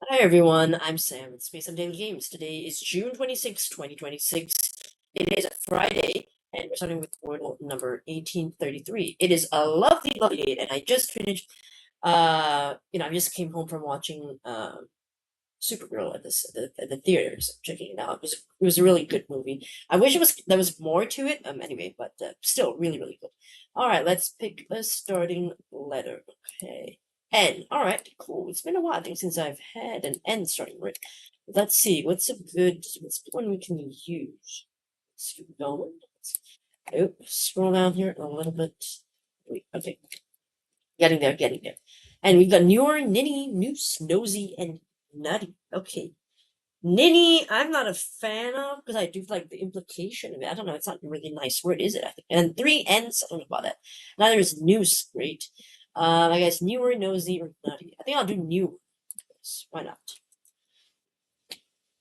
Hi everyone, I'm Sam with Space on Daily Games. Today is June 26, 2026. It is a Friday, and we're starting with Wordle number 1833. It is a lovely, lovely day, and I just finished, I just came home from watching Supergirl at the theaters, checking it out. It was a really good movie. I wish there was more to it, anyway, but still really, really good. All right, let's pick a starting letter. Okay. N. All right, cool. It's been a while, I think, since I've had an N starting word. Let's see, what's a good one we can use? Let's keep going. Oh, scroll down here a little bit. Wait, okay. Getting there, getting there. And we've got newer, ninny, noose, nosy, and nutty. Okay. Ninny, I'm not a fan of because I do like the implication of it. I don't know, it's not a really nice word, is it? I think. And three N's, I don't know about that. Neither is noose, great. I guess newer, nosy, or nutty. I think I'll do new. Why not?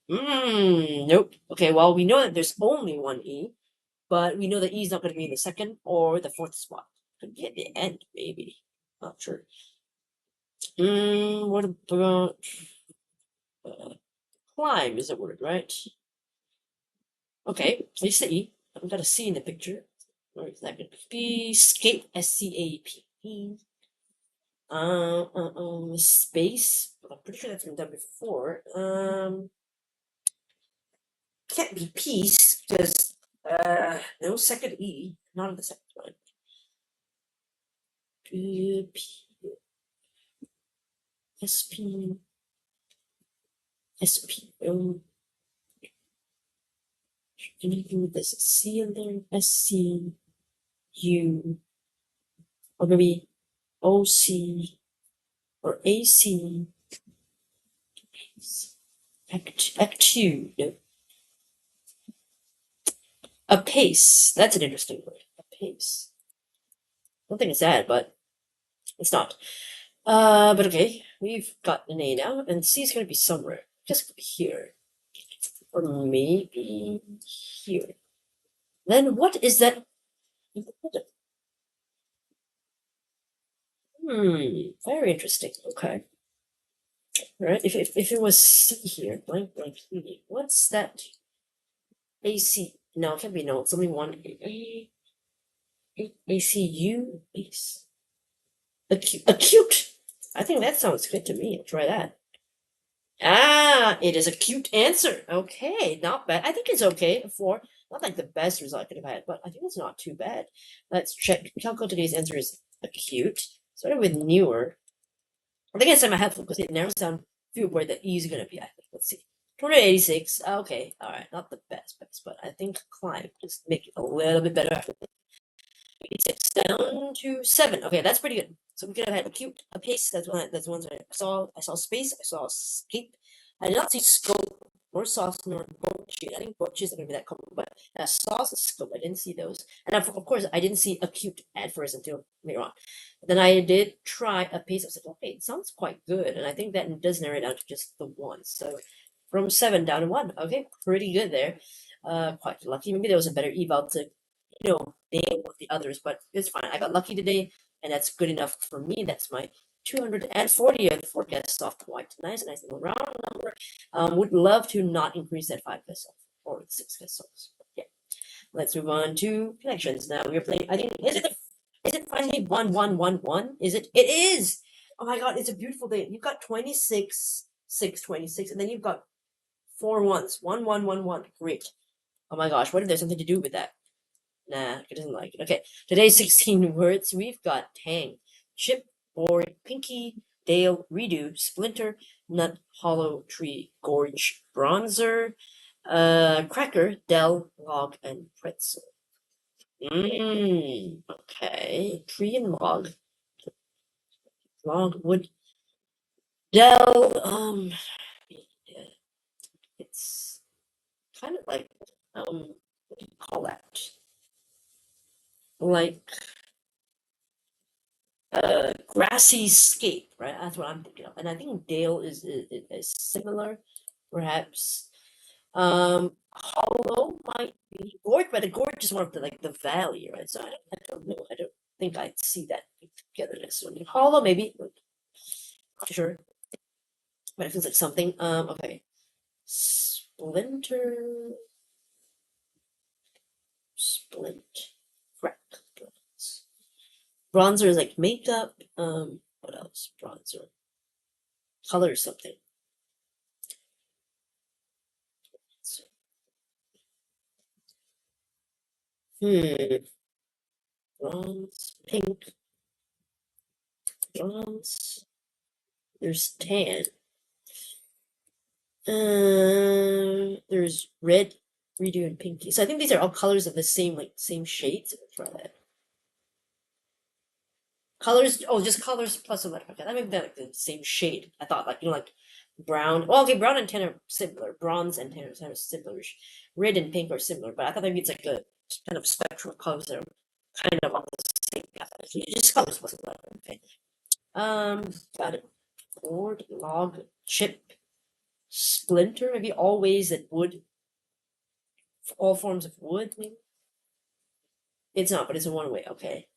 Nope. Okay, well, we know that there's only one E, but we know that E is not going to be in the second or the fourth spot. Could be at the end, maybe. Not sure. What about climb is a word, right? Okay, so you say E. I've got a C in the picture. Or is that going to be scape? SCAPE. Space. I'm pretty sure that's been done before. Can't be peace because no second E, not in the second one. P, SP, SP. Anything with this C in there? SC, U, or maybe OC or AC. Act 2. No. A pace. That's an interesting word. A pace. I don't think it's that, but it's not. But okay, we've got an A now, and C is going to be somewhere. Just here. Or maybe here. Then what is that? Very interesting. Okay. All right, if it was C here, blank, blank, C, what's that? AC. No, it can't be no. It's only one. ACU? Ace. Acute. I think that sounds good to me. I'll try that. Ah, it is a cute answer. Okay, not bad. I think it's okay for not like the best result I could have had, but I think it's not too bad. Let's check. Calco today's answer is acute. Started with newer. I think it's semi helpful because it narrows down a few where the E is gonna be. I think. Let's see. 286. Okay, all right, not the best, but I think climb just make it a little bit better. 86 down to 7. Okay, that's pretty good. So we could have had acute, a pace. That's one. That's the ones I saw. I saw space. I saw escape. I did not see scope or sauce nor botches. I think botches are gonna be that common, but sauce and scope. I didn't see those, and of course I didn't see acute at first until later on. Then I did try a pace. I said, okay, it sounds quite good, and I think that does narrow it down to just the one. So from 7 down to 1. Okay, pretty good there. Quite lucky. Maybe there was a better eval to name with the others, but it's fine. I got lucky today, and that's good enough for me. That's my 240th forecast soft white. Nice little round number. Would love to not increase that 5 peso or 6 pesos. Yeah. Let's move on to connections. Now we're playing. I think is it finally 1111? Is it? It is. Oh my god, it's a beautiful day. You've got 26, 6, 26, and then you've got 4 ones. 1111. Great. Oh my gosh, what if there's something to do with that? Nah, it doesn't like it. Okay, today's 16 words. We've got tang, chip, board, pinky, dale, redo, splinter, nut, hollow, tree, gorge, bronzer, cracker, dell, log, and pretzel. Okay. Tree and log. Log, wood, dell, it's kind of like, what do you call that? Like grassy scape, right? That's what I'm thinking of. And I think Dale is similar, perhaps. Hollow might be gorge, but the gorge is more of the valley, right? So I don't know. I don't think I'd see that together necessarily. Hollow, maybe. Not sure. but it feels like something. Okay. Splinter. Splint. Crack. Bronzer is like makeup. What else? Bronzer. Color something. Bronze, pink, bronze. There's tan. There's red, redo, and pinky. So I think these are all colors of the same shades. Let's try that. Colors. Oh, just colors plus a letter. Okay, that makes that like the same shade. I thought like brown. Well, okay, brown and tan are similar. Bronze and tan are similar. Red and pink are similar, but I thought maybe it's like a kind of spectrum of colors that are kind of on the same path. Just colors plus a letter. Okay. Got it. Board, log, chip, splinter. Maybe all ways that wood. All forms of wood. Maybe it's not, but it's a one way. Okay.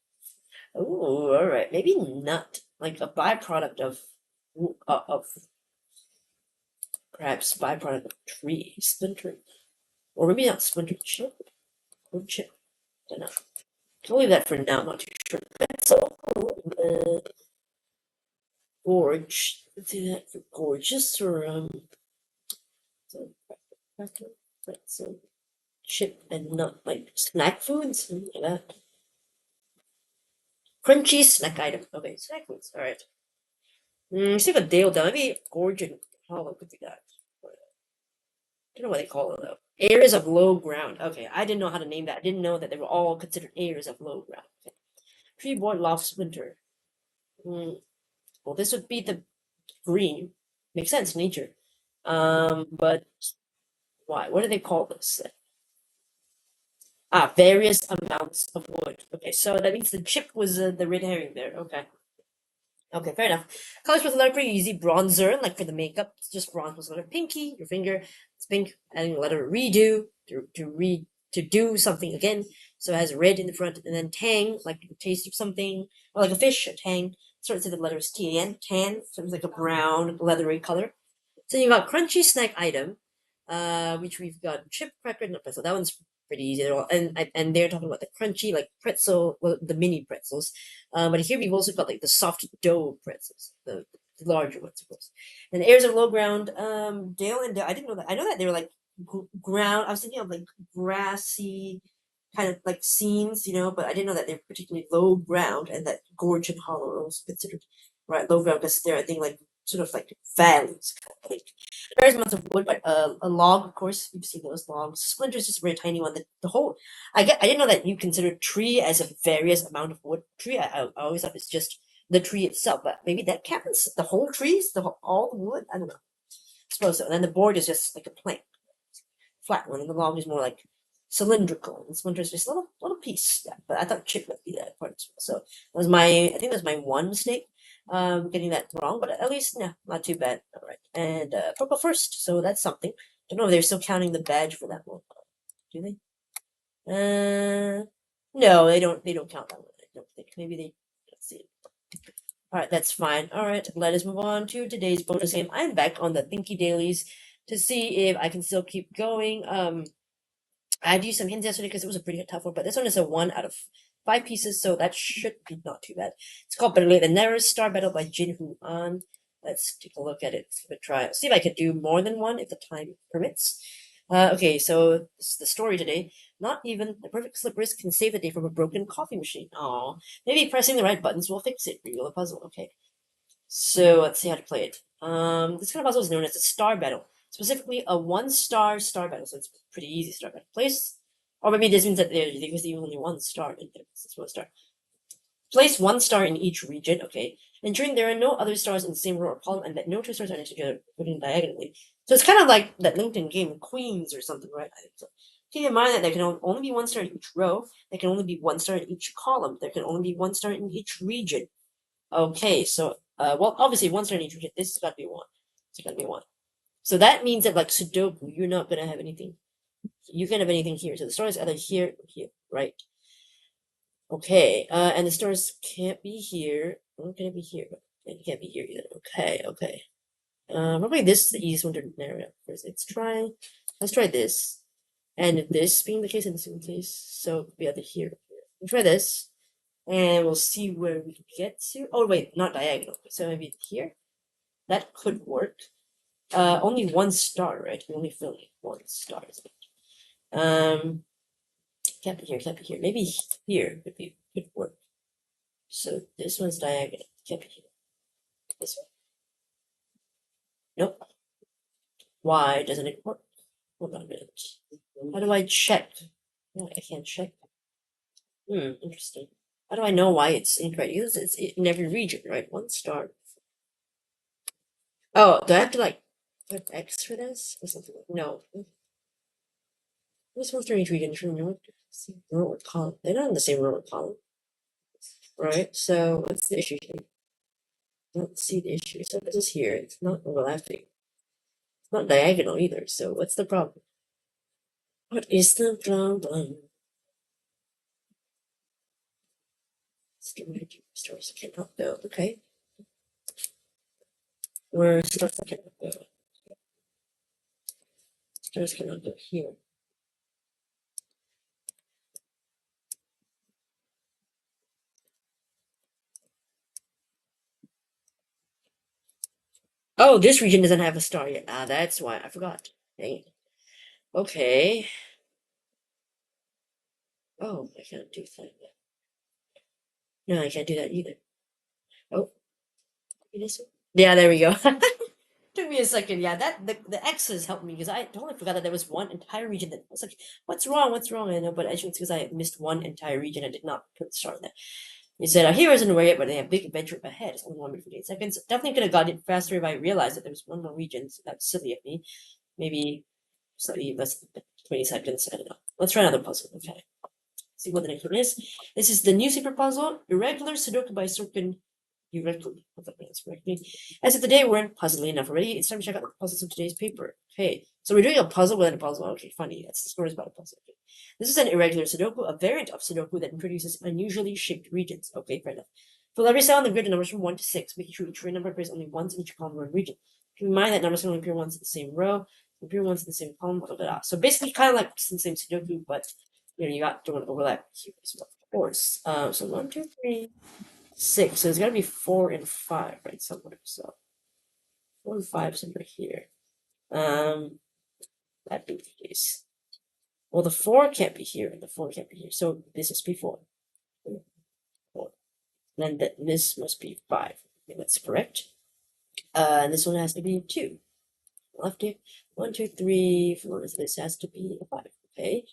Oh, all right. Maybe nut, like a byproduct of perhaps byproduct of tree splinter, or maybe not splinter, chip or chip. I don't know. I'll leave that for now. I'm not too sure. So, gorge. Let's see that for gorgeous or so, so chip and nut, like snack foods, something like that. Crunchy snack item. Okay, snack foods. All right. See if a Dale down. Maybe gorge and hollow could be that. I don't know what they call it though. Areas of low ground. Okay, I didn't know how to name that. I didn't know that they were all considered areas of low ground. Okay. Tree board loft splinter. Well, this would be the green. Makes sense, nature. But why? What do they call this? Various amounts of wood. Okay, so that means the chip was the red herring there. Okay. Okay, fair enough. Colors with letter pretty easy. Bronzer, like for the makeup, it's just bronze with letter pinky. Your finger, it's pink. Adding the letter redo to do something again. So it has red in the front, and then tang, like the taste of something, or like a fish. A tang starts with the letters T and tan, so it's like a brown leathery color. So you got crunchy snack item, which we've got chip cracker nut pretzel. That one's pretty easy. And they're talking about the crunchy like pretzel, well, the mini pretzels. But here we've also got like the soft dough pretzels, the larger ones, of course. And the airs of low ground. Dale and Dale. I didn't know that. I know that they were like ground. I was thinking of like grassy kind of like scenes, but I didn't know that they're particularly low ground and that gorge and hollow are also considered right low ground because they're I think like sort of like valleys, kind of like various amounts of wood, but a log, of course, you've seen those logs. Splinter is just a very tiny one. The whole, I didn't know that you consider tree as a various amount of wood. Tree, I always thought it's just the tree itself, but maybe that counts. The whole trees, all the wood. I don't know. I suppose so. And then the board is just like a plank, flat one, and the log is more like cylindrical. And splinter is just a little piece. Yeah, but I thought chip would be that part as well. So that was I think that was my one mistake. Getting that wrong, but at least no, not too bad. All right, and purple first, so that's something. Don't know if they're still counting the badge for that one. Do they? No, they don't. They don't count that one. I don't think. Maybe they. Let's see. All right, that's fine. All right, let us move on to today's bonus game. I'm back on the Thinky Dailies to see if I can still keep going. I had used some hints yesterday because it was a pretty tough one, but this one is a 1 out of 5 pieces, so that should be not too bad. It's called Better Late Than Never, Star Battle by Jin Hoo An. Let's take a look at it. Let's give it a try. See if I can do more than one if the time permits. Okay, so this is the story today. Not even the perfect slip wrist can save the day from a broken coffee machine. Aw, maybe pressing the right buttons will fix it. Reveal the puzzle. Okay, so let's see how to play it. This kind of puzzle is known as a star battle. Specifically, a 1-star star battle, so it's pretty easy star battle. Place, or maybe this means that there was only 1 star in there. It's 1 star. Place 1 star in each region, okay, ensuring there are no other stars in the same row or column, and that no 2 stars are next to each other, putting diagonally. So it's kind of like that LinkedIn game, Queens or something, right? I think so. Keep in mind that there can only be 1 star in each row. There can only be 1 star in each column. There can only be 1 star in each region. Okay, so well, obviously 1 star in each region. This has got to be 1. It's got to be 1. So that means that like Sudoku, you're not gonna have anything. You can't have anything here. So the star is either here or here, right? Okay, and the stars can't be here. Well, can it be here? It can't be here either. Okay, okay. Probably this is the easiest one to narrow it first. Let's try this. And this being the case, and this being the case, so it'll be either here or here. We'll try this, and we'll see where we get to. Oh wait, not diagonal. So maybe here. That could work. Only one star, right? We only fill one star. Can't be here, can't be here. Maybe here could work. So this one's diagonal. Can't be here. This one. Nope. Why doesn't it work? Hold on a minute. How do I check? No, I can't check. Interesting. How do I know why it's incorrect? Because it's in every region, right? One star. Oh, do I have to like put X for this or something? No. This one's during each region. Row or column. They're not in the same row or column, right? So what's the issue here? I don't see the issue. So this is here. It's not overlapping. It's not diagonal either. So what's the problem? What is the problem? Stores cannot go. Okay. Where stores cannot go. Stores cannot go here. Oh, this region doesn't have a star yet. Ah, that's why. I forgot. Dang it. Okay. Oh, I can't do that. No, I can't do that either. Oh. This one? Yeah, there we go. Took me a second. Yeah, the X's helped me because I totally forgot that there was one entire region that I was like, what's wrong? What's wrong? I know, but actually it's because I missed one entire region. I did not put the star in there. He said, here isn't where yet, but they have big adventure ahead. It's only 1 minute 58 seconds. Definitely could have got it faster if I realized that there was one more region. So that's silly of me. Maybe slightly less than 20 seconds. I don't know. Let's try another puzzle. Okay. See what the next one is. This is the newspaper puzzle. Irregular Sudoku by Serpent. Irregular. I thought that's correctly. As if the day weren't puzzling enough already, it's time to check out the puzzles of today's paper. Okay. So we're doing a puzzle within a puzzle. Okay, funny. That's the story about a puzzle. Okay. This is an irregular Sudoku, a variant of Sudoku that introduces unusually shaped regions. Okay, fair enough. Fill every cell on the grid in numbers from 1 to 6, making sure each number appears only once in each column or region. Keep in mind that numbers can only appear once in the same row, appear once in the same column, blah, blah, blah. So basically kind of like the same Sudoku, but you got don't overlap here as well, of course. So 1, 2, 3, 6. So there's gotta be 4 and 5, right? Somewhere. So 4 and 5 somewhere here. That being the case. Well, the 4 can't be here, and the 4 can't be here. So this must be 4. 4. And then this must be 5. Okay, that's correct. And this one has to be 2. Left here. 1, 2, 3, 4. This has to be a 5. Okay.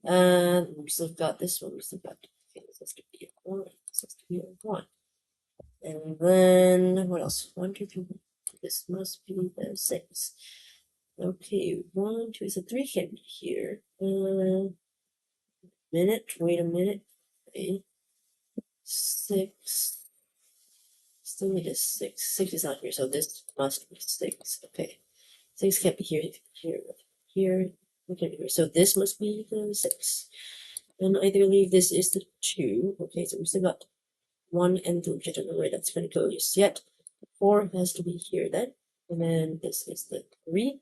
We still got this one. We still got this has to be a 1. This has to be a 1. And then what else? 1, 2, 3. This must be the 6. Okay, 1, 2. So 3 can't be here. Wait a minute. Okay. 6. Still need a 6. 6 is not here, so this must be 6. Okay. 6 can't be here. Here. Okay, so this must be the 6. And I believe this is the 2. Okay, so we still got 1 and 2, which I don't know where that's going to go just yet. 4 has to be here then. And then this is the 3.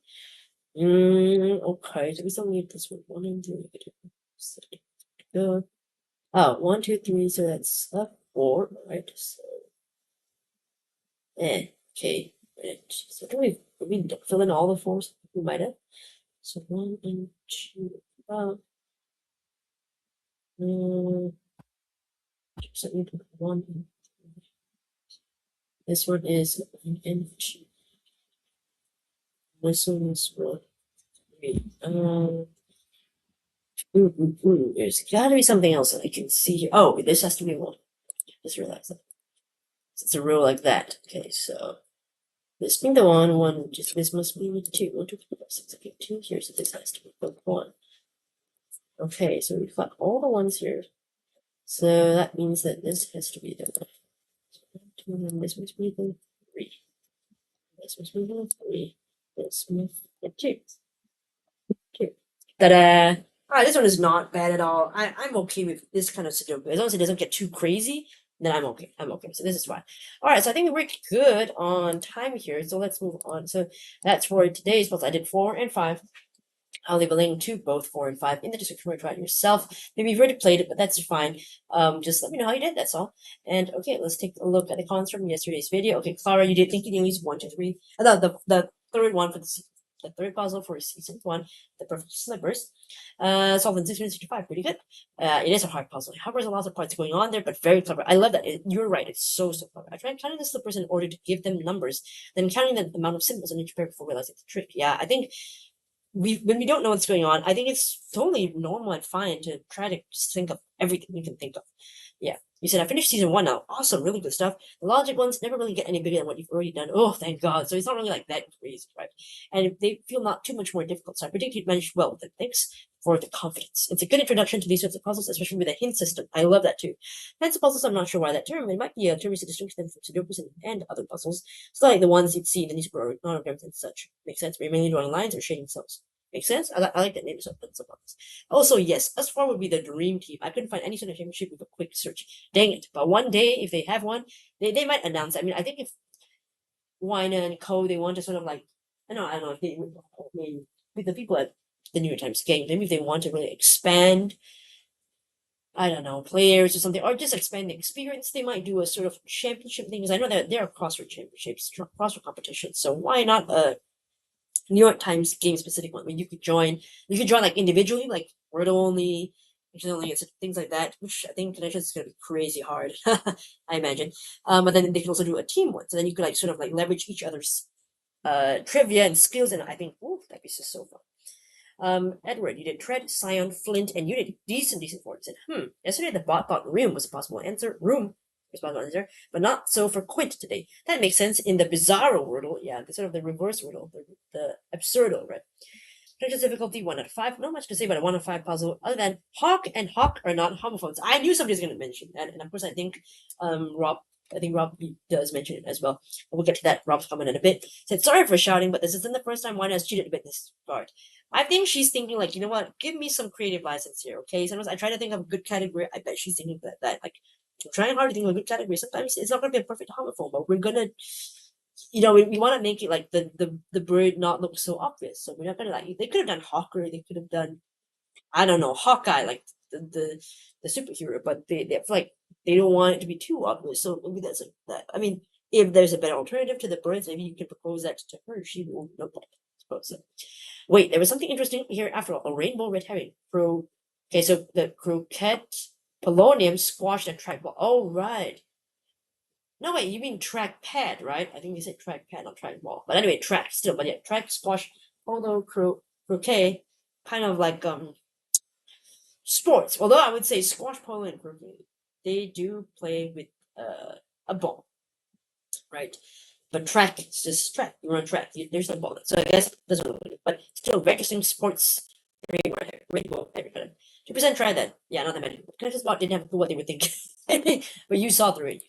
Okay, so we still need this one. 1 and 3. Go. Oh, 1, 2, 3, so that's a 4, right? So, okay. Right. So can we fill in all the 4s? We might have. So 1 and 2. So we put 1 and 2. This one is 1 and 2. This one is 1. 3. There's gotta be something else that I can see here. Oh, this has to be 1. Just realized that. It's a row like that. Okay, so this being the 1, this must be the 2. 1, 2, 3, 4, 5, 6. Okay, 2 here, so this has to be the 1. Okay, so we've got all the 1s here. So that means that this has to be the 1. And this must be the 3. This must be the 3. This must be the 2. Ta-da! Alright, this one is not bad at all. I'm okay with this kind of Sudoku. As long as it doesn't get too crazy, then I'm okay. I'm okay. So this is fine. All right. So I think we're good on time here. So let's move on. So that's for today's puzzle. I did 4 and 5. I'll leave a link to both 4 and 5 in the description where you try it yourself. Maybe you've already played it, but that's fine. Just let me know how you did. That's all. And okay, let's take a look at the comments from yesterday's video. Okay, Clara, you did Thinky Dailies 1, 2, 3. The third one for the third puzzle for season 1, the perfect slippers. Solved in 6 minutes 55. Pretty good. It is a hard puzzle. However, there's lots of parts going on there, but very clever. I love that. You're right. It's so clever. I tried counting the slippers in order to give them numbers, then counting the amount of symbols on each pair before realizing the trick. Yeah, I think when we don't know what's going on, I think it's totally normal and fine to try to just think of everything you can think of. Yeah. You said I finished season 1 now. Awesome, really good stuff. The logic ones never really get any bigger than what you've already done. Oh, thank God. So it's not really like that crazy, right? And they feel not too much more difficult. So I predict you'd manage well with it. Thanks for the confidence. It's a good introduction to these sorts of puzzles, especially with a hint system. I love that too. Hence puzzles, I'm not sure why that term. It might be a term to distinguish them from Sudokus and other puzzles. It's like the ones you'd see in the newspaper monograms and such. Makes sense. We're mainly drawing lines or shading cells. Makes sense? I like that name. Also, yes, us four would be the dream team. I couldn't find any sort of championship with a quick search. Dang it. But one day, if they have one, they might announce it. I mean, I think if Weiner and Co, they want to sort of like, I don't know, if they would, I mean, with the people at the New York Times game, maybe if they want to really expand, I don't know, players or something, or just expand the experience, they might do a sort of championship thing. Because I know that there are crossword championships, crossword competitions. So why not New York Times game specific one where you could join. You could join like individually, like Wordle only, things like that, which I think connections is gonna be crazy hard. I imagine. But then they can also do a team one, so then you could like sort of like leverage each other's trivia and skills, and I think that'd be just so fun. Edward, you did Tread, Scion, Flint, and you did decent for it. Said, yesterday the bot thought room was a possible answer. Room possible answer, but not so for Quint today. That makes sense in the bizarro Wordle, yeah, the sort of the reverse Wordle, the absurdo, right? Pressure difficulty 1 out of 5. Not much to say about a 1 out of 5 puzzle, other than Hawk and Hawk are not homophones. I knew somebody was going to mention that, and of course I think Rob does mention it as well. We'll get to that. Rob's comment in a bit. Said sorry for shouting, but this isn't the first time one has cheated a bit this part. I think she's thinking like, you know what? Give me some creative license here, okay? Sometimes I try to think of a good category. I bet she's thinking that like, I'm trying hard to think of a good category. Sometimes it's not going to be a perfect homophone, but we're gonna, we want to make it like the bird not look so obvious. So we're not gonna like. They could have done Hawker. They could have done, I don't know, Hawkeye, like the superhero. But they feel like they don't want it to be too obvious. So maybe that's that. I mean, if there's a better alternative to the birds, maybe you can propose that to her. She will know that. I suppose so. Wait, there was something interesting here after all. A rainbow red herring. Okay, so the croquette polonium squashed a trackball. Oh, right. No, wait, you mean trackpad, right? I think you said trackpad, not trackball. But anyway, track still. But yeah, track, squash, polo, croquet, kind of like sports. Although I would say squash, polo, and croquet, they do play with a ball, right? But track, it's just track. You run track. There's no ball. So I guess it doesn't really. But still, very interesting sports. Rainbow, everybody. 2% try that. Yeah, not that many. Connections bot didn't have a clue what they were thinking. But you saw through it.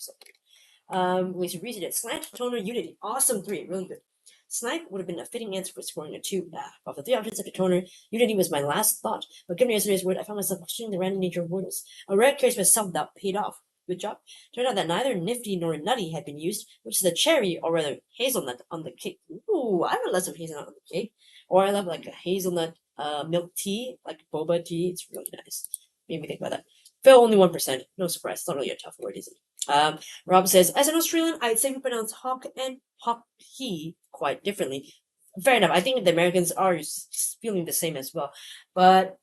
We should read it. Slant, toner, unity. Awesome 3. Really good. Snipe would have been a fitting answer for scoring a 2. Of the 3 options after toner, unity was my last thought. But given yesterday's word, I found myself questioning the random nature of Wordles. A rare case of self-doubt paid off. Good job. Turned out that neither nifty nor nutty had been used, which is a cherry, or rather hazelnut, on the cake. Ooh, I would love some hazelnut on the cake. Or I love like a hazelnut milk tea, like boba tea. It's really nice. Made me think about that. Phil, only 1%. No surprise. It's not really a tough word, is it? Rob says, as an Australian, I'd say we pronounce hawk and hockey quite differently. Fair enough. I think the Americans are feeling the same as well. But,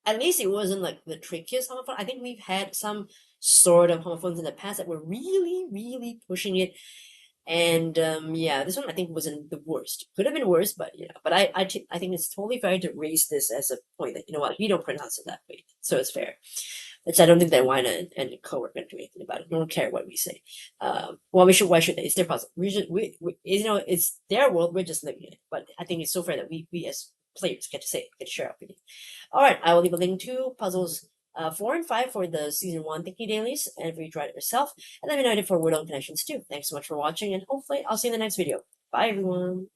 at least it wasn't like the trickiest homophone. I think we've had some sort of homophones in the past that were really, really pushing it. And yeah, this one I think wasn't the worst. Could have been worse, but But I think it's totally fair to raise this as a point that we don't pronounce it that way, so it's fair. Which I don't think that Wina and Co are going to do anything about it. They don't care what we say. Why should they? It's their puzzle. It's their world. We're just living in it. But I think it's so fair that we as players get to say, get to share our opinion. All right, I will leave a link to puzzles 4 and 5 for the season 1 Thinky Dailies, and if you tried it yourself, and let me know if for Wordle connections too. Thanks so much for watching, and hopefully I'll see you in the next video. Bye, everyone.